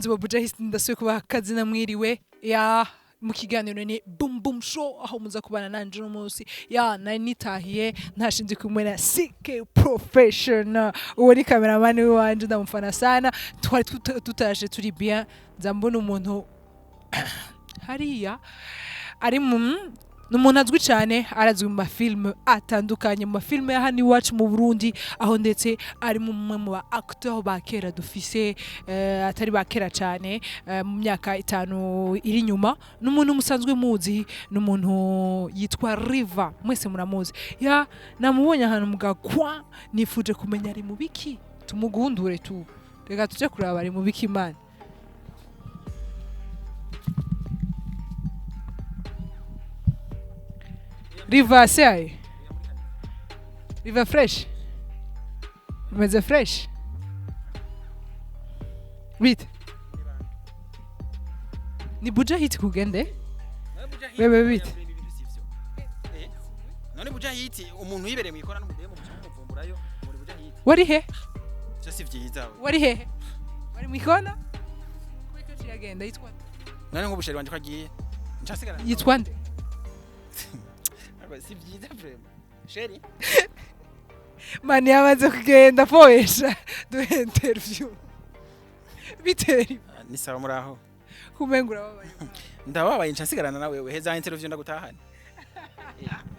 bakunzi ba Bujahist ndasuye kubaha akazi namwiriwe ya mu kiganiro ni boom boom show aho muza kubana nanje no munsi ya nari nitahiye ntashinze kumwe na CK professional uwo ni cameraman wanje ndamufana sana twari tutaje turi bien nzambona umuntu hariya ari n'umuntu azwi cyane arazwi mu mafilm atandukanye mu mafilm ya hano iwacu mu Burundi aho ndetse ari mumwe mu ba acteurs ba kera dufise atari ba kera cyane mu myaka 5 iri nyuma n'umuntu musanzwe muzi n'umuntu yitwa Riva mwese muramuzi ya namubonye ahantu mugakwa nifuje kumenya ari mu biki tumugundure tu reka tuje kuraba ari mu biki man Riva sai. Riva fresh. Meze fresh. Wait. Ni Bujahist kugende? Wewe wait. None Bujahist umuntu yibereye mu ikora n'umudemo muvumburayo muri Bujahist. Wari he? Cyo si vyiza. Wari he? Wari mu ikona? Kweka cyagenda yitwa. None nk'ubusheri wanje kwagiye. Ncasigara. Yitwa nde? Si vyiza vraiment. Sheri. Mani yamaze kugenda poesha du interview. Biteri. Ni sawa muraho. Kumengura babaye. Ndababaye nshasigarana nawe we heza interview ndagutahana.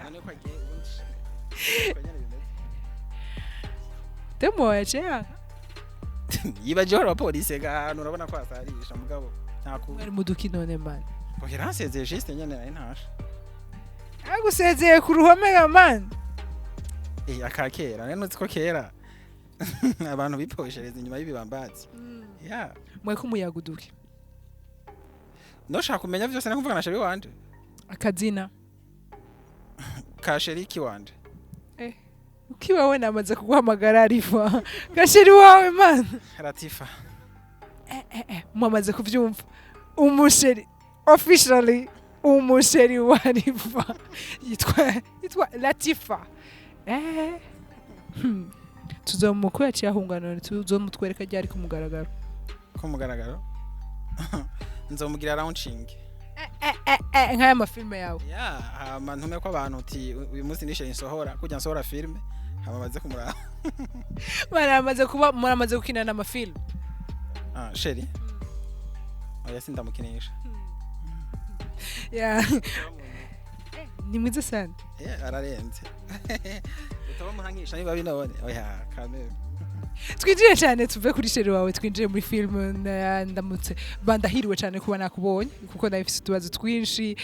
None kwagiye ubundi. Demo yacha. Yibaje hora police ga hano urabona ko asarisha mugabo. Ntaku. Ari muduki none man. Kugira ansezeye juste nyene nari ntasha. Agusezeye ku ruhome ga man. Akakera none nzi ko kera abantu biposhereza inyuma y'ibibambazi. Yeah. Mwe kumuyaguduke. Noshaka kumenya vyose nakumvuga na sheri wanje. Akazina. Ka sheri ki wanje. Ukiwa we namaze kuguhamagara Riva. Ka sheri wawe man. Latifa. Mwamaze kuvyumva. Umusheri officially umusheri wa Riva yitwa Latifa tuzomukuya cyahungana tuzomutwereka ryari kumugaragaro nzomugira launching nkaya mafilme yawe ntume ko abantu uti uyu munsi nishe insohora kujya nsohora filme amaze kumura muramaze gukina na mafilme sheri oya sindamukinisha ni mwiza sana ararenze utabamuhangisha niba binone oya kame twinjiye cyane tuve kuri sheri wawe twinjiye muri film ndamutse bandahiriwe cyane kuba nakubonye kuko ndafise tubazo twinshi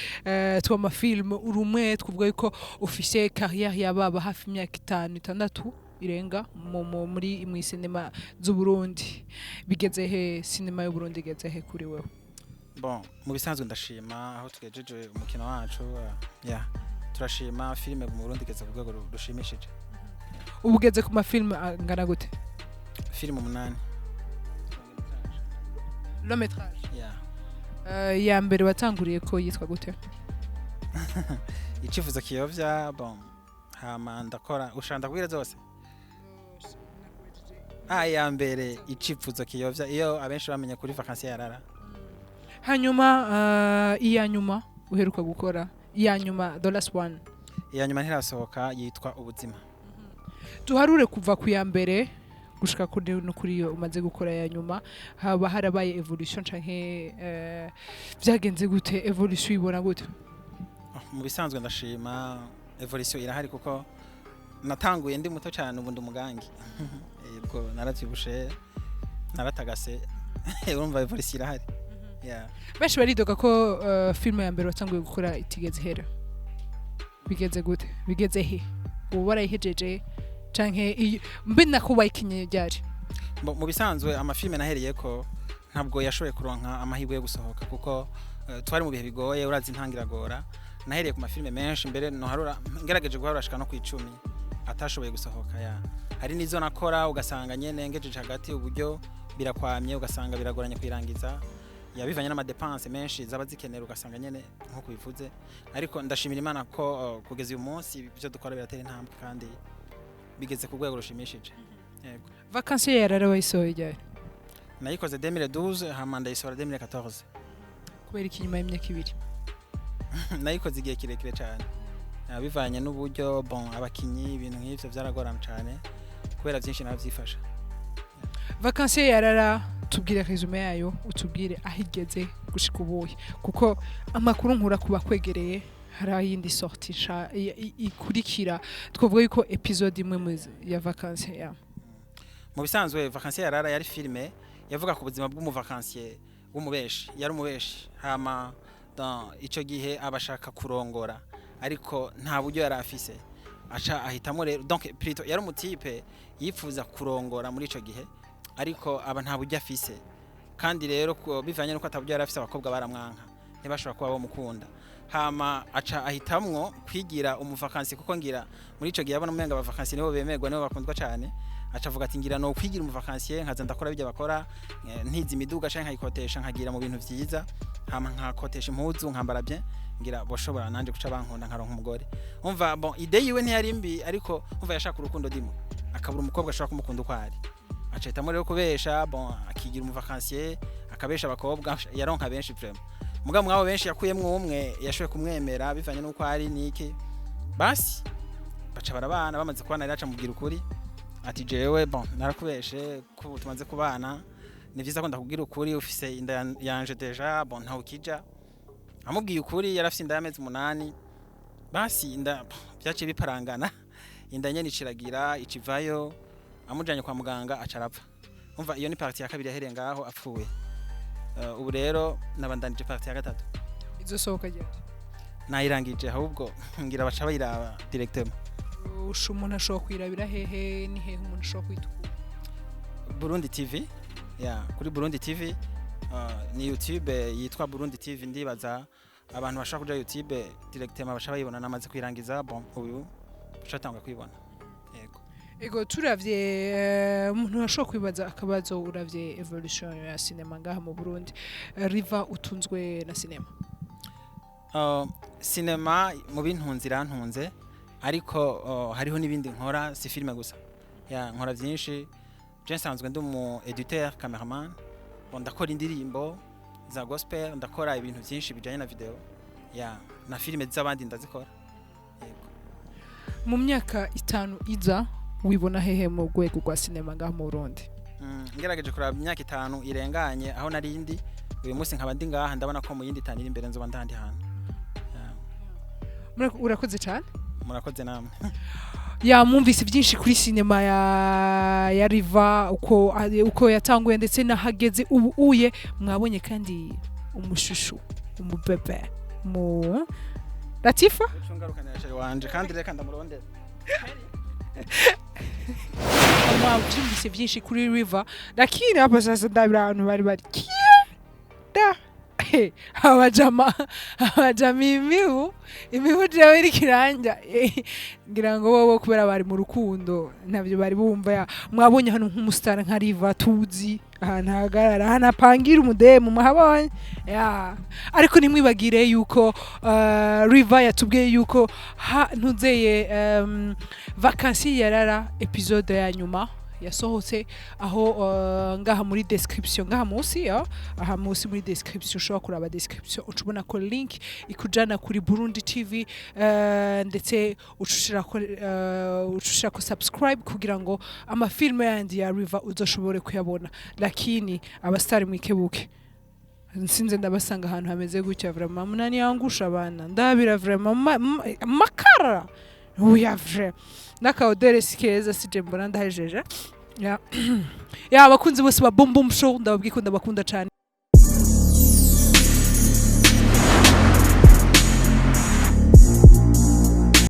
twamafilm urumwe tkuvuga yuko ufise carrière yababa hafi imyaka 5-6 irenga muri mu cinema z'u Burundi bigeze he cinema y'u Burundi igeze he kuri wewe Bon, mu bisanzwe ndashima aho tugejeje umukino wacu turashima filme mu Burundi igeze ku rwego rushimishije. Ubugeze ku mafilme angana gute? Filme 8. Long métrage. Ya mbere watanguriye ko yitwa gute? Icifuzo kiyovya bon. Hama ndakora ushanda kubwira zose. Ya mbere icifuzo kiyovya iyo abenshi bamenye kuri vacances yarara. Hanyuma iya nyuma uheruka gukora iya nyuma the last one iya nyuma ntirasohoka yitwa ubuzima tuharure kuva ku ya mbere gushika kuri yo umaze gukora ya nyuma haba harabaye evolution canke byagenze gute evolution ibona gute mu bisanzwe ndashima evolution irahari kuko natanguye ndi muto cyane ubundi umugangi yego naravyibushe naratagase urumva evolution irahari Benshi baridoga ko filme ya mbere watanguye gukora itigeze hera bigeze gute bigeze he ubu barayihejeje canke mbe nakubaye ikinye ryari mu bisanzwe amafilme nahereye ko ntabwo yashoboye kuronka amahirwe yo gusohoka kuko twari mu bihe bigoye urazi intangiragora nahereye ku mafilme menshi mbere no harura ngerageje guharashika no ku 10 atashoboye gusohoka hari nizo nakora ugasanga nyene ngejeje hagati uburyo birakwamye ugasanga biragoranye kwirangiza yabivanye n'amadepense menshi zaba zikenera ugasanga nyene nko kubivuze ariko ndashimira Imana ko kugeza uyu munsi byo dukora biratera intambwe kandi bigeze ku rwego rushimishije yego vacances yarara wayisohoye ryari nayikoze 2012 hama ndayisohora 2014 kubera ikinyuma y'imyaka 2 nayikoze igihe kirekire cyane bivanye n'uburyo bon abakinyi ibintu nk'ivyo byaragorana cyane kubera byinshi navyifasha. Vacances yarara tubwire resume yayo utubwire ahigeze gushika ubuye kuko amakuru nkura kuba kwegereye hari ayindi sortie ikurikira twavuga yuko episode imwe ya Vacances ya mu bisanzwe Vacances yarara yari filme yavuga ku buzima bw'umuvacancier w'umubeshi yari umubeshi hama dans ico gihe abashaka kurongora ariko nta buryo yari afise aca ahitamo rero donc plutôt yari umutipe yifuza kurongora muri ico gihe ariko aba nta buryo afise kandi rero bivanye nuko ataburyo yari afise abakobwa baramwanka ntibashobora kuba bomukunda hama aca ahitamwo kwigira umuvacancy kuko ngira muri ico gihe abana umenga abavacancy nibo bemerwa nibo bakundwa cyane aca avuga ati ngira no kwigira umuvacancy nkaza ndakora bijya bakora ntizi imiduga canke nkayikotesha nkagira mu bintu vyiza hama nkakotesha impuzu nkambara bien ngira boshobora nanje guca bankunda nkaronka umugore umva bon ide yiwe ntiyari mbi ariko umva yashaka urukundo dimo akabura umukobwa ashaka kumukunda uko ari aceta muri rero kubesha bon akigira umuvacancier akabesha abakobwa yaronka benshi vraiment muga mwabo benshi yakuyemwe umwe yashoye kumwemera bivanye nuko ari niki basi baca barabana bamaze kubana rero aca mubwira ukuri ati jewe bon narakubeshe ko tumaze kubana ni vyiza ko ndakubwira ukuri ufise inda yanje deja bon ntaho kija amubwiye ukuri yarafise inda y'amezi 8 basi inda byaciye biparangana inda nyene iciragira icivayo amujanye kwa muganga acarapfa umva iyo ni partie ya kabiri yahereye ngaho apfuye ubu rero nabandanije partie ya gatatu izosohoka cyane nayirangije ahubwo ngira baca bayiraba directement umuntu ashobora kwirabira hehe ni hehe umuntu ashobora kwitukura Burundi TV kuri Burundi TV ni YouTube yitwa Burundi TV ndibaza abantu bashaka kuja YouTube directement basha bayibona namaze kwirangiza bon ubu ushatanga kwibona ego turavye umuntu ashobora kwibaza akabazo uravye evolution ya cinema ngaha mu Burundi Riva utunzwe na cinema cinema mu bintunzi rantunze ariko hariho nibindi nkora si filme gusa nkora byinshi je nsanzwe ndi umu editeur cameraman ndakora indirimbo za gospel ndakora ibintu byinshi bijanye na video na filme z'abandi ndazikora yego mu myaka 5 iza wibona hehe mu rwego rwa cinema ngaha mu Burundi ngerageje kuraba imyaka 5 irenganye aho narindi uyu munsi nkaba ndi ngaha ndabona ko mu yindi 5 iri imbere nzoba ndandi hantu urakoze cyane murakoze namwe mwumvise byinshi kuri cinema ya Riva uko yatanguye ndetse nahageze ubu uye mwabonye kandi umushushu umubebe mu Latifa uchungarukanira wanje kandi reka ndamurondera mwumvise byinshi kuri Riva lakini hapa sasa ndabira abantu bari da abajama imihu jewe iri kiranja ngira ngo wowe kubera bari mu rukundo ntabyo bari bumva mwabonye hano nk'umustar nka Riva tuzi ahantu hagarara hana pangira umudemu muhabonye ariko nimwibagire yuko Riva yatubwiye yuko ntuzeye Vacances yarara episode ya nyuma yasohotse aho ngaha muri description ngaha munsi aha munsi muri description ushobora kuraba description ucubona ko link ikujana kuri Burundi TV ndetse ucushira ko subscribe kugira ngo amafilme yandi ya Riva uzoshobore kuyabona lakini abastari mwikebuke nsinze ndabasanga ahantu hameze gutya vraiment munani yangusha abana ndabira vraiment makara uyavre nakaodere sikeza sije mbona ndahejeje abakunzi bose ba Boom Boom Show ndababwikunda bakunda cyane